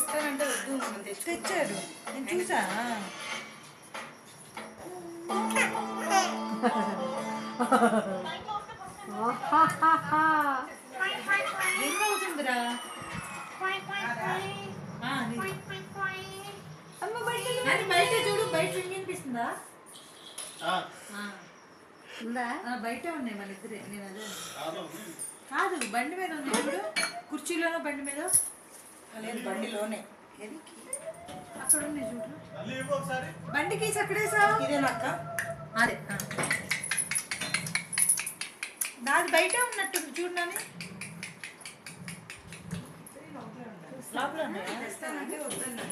తెస్తానంటే వద్దు తెచ్చాడు, నేను చూసా. ఏమవుతుందిరా? బయట చూడు, బయట వినిపిస్తుందా? బయట ఉన్నాయి మన ఇద్దరే. నేను అదే కాదు, బండి మీద ఉంది చూడు, కుర్చీలోనో బండి మీద. లేదు, బండిలోనే. అక్కడ ఉన్నాయి చూడు, బండికి అక్కడేసా. ఇదేనక్క, అదే నాది బయట ఉన్నట్టుంది చూడని. లోపల తెస్తానంటే వద్దన్నా.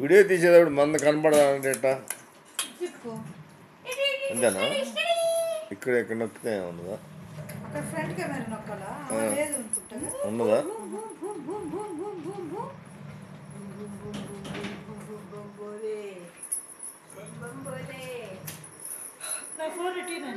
వీడియో తీసేటప్పుడు మంద కనపడాలంటే అంతేనా? ఇక్కడ ఎక్కడ నొక్కితే ఉన్నదా? ఫ్రంట్ కెమెరా నొక్కాలా? ఉన్నదా? నా ఫోన్ ఎట్టినా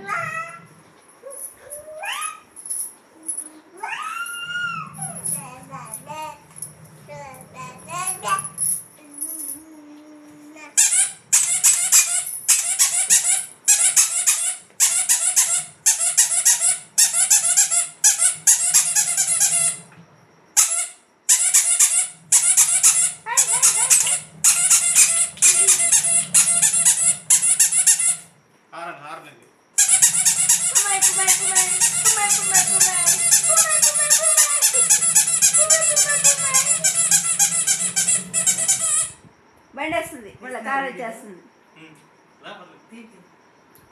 బండి వస్తుంది, మళ్ళీ కార్ వచ్చేస్తుంది,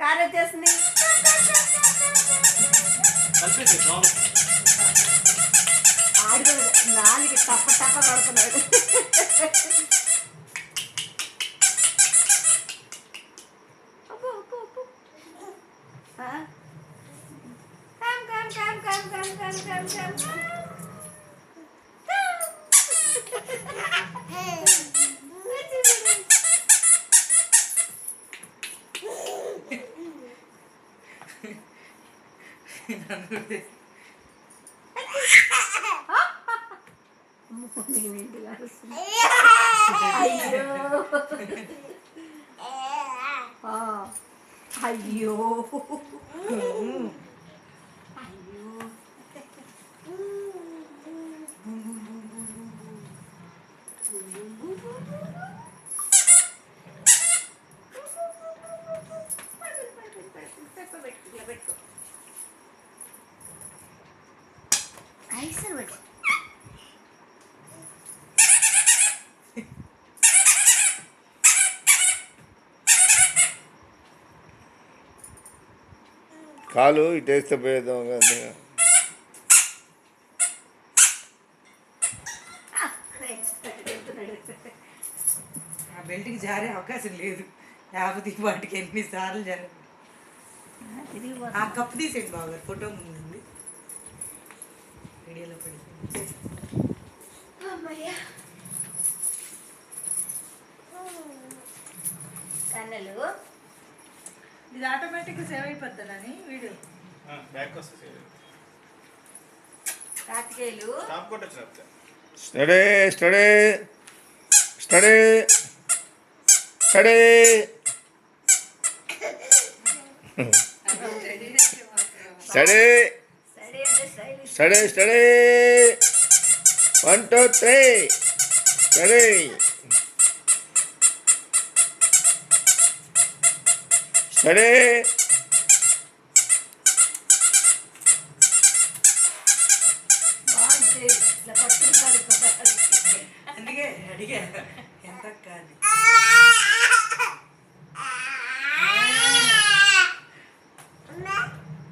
కార్ వచ్చేస్తుంది. ఆడు నాలుగు టప్ప టప్ప పడుతున్నాడు. అయ్యో ఐసర్ పెట్టు. కాలు ఇటు వేస్తే పోయేద్దాం కదా. ఆ బెల్ట్కి జారే అవకాశం లేదు, లేకపోతే వాటికి ఎన్నిసార్లు జారే. ఆ కప్పు తీసేయండి బాగా, ఫోటో ముందు వీడియోలో పడి. కన్నలు ఇది ఆటోమేటిక్గా సేవ్ అయిపోతుందని వీడియో. కార్తికేయులు study study study study study study study 1 2 3 study study. అందుకే అడిగా ఎంత కాదు.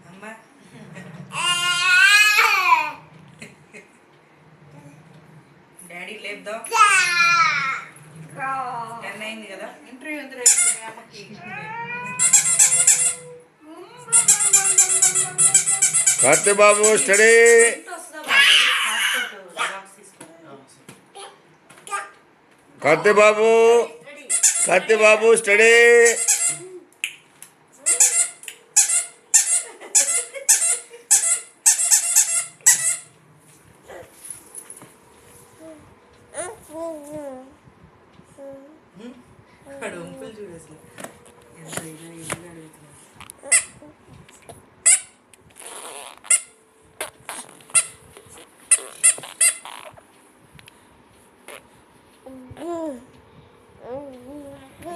అమ్మా డాడీకి లేపుదాం. 10 అయింది కదా. ఇంటర్వ్యూ ఎందుకు అమ్మకి? కార్తీ బాబు స్టడీ. కార్తీ బాబు కార్తీ బాబు స్టడీ. అక్కడ వంపులు చూడు అసలు ఎంత ఇదిగా ఇల్లు అడుగుతున్నాడు.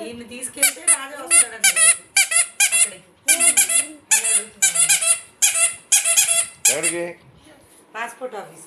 ఈయన్ని తీసుకెళ్తే రాజా వస్తాడంట అక్కడికి. అదే అడుగుతున్నాను. ఎవరికి? Passport office.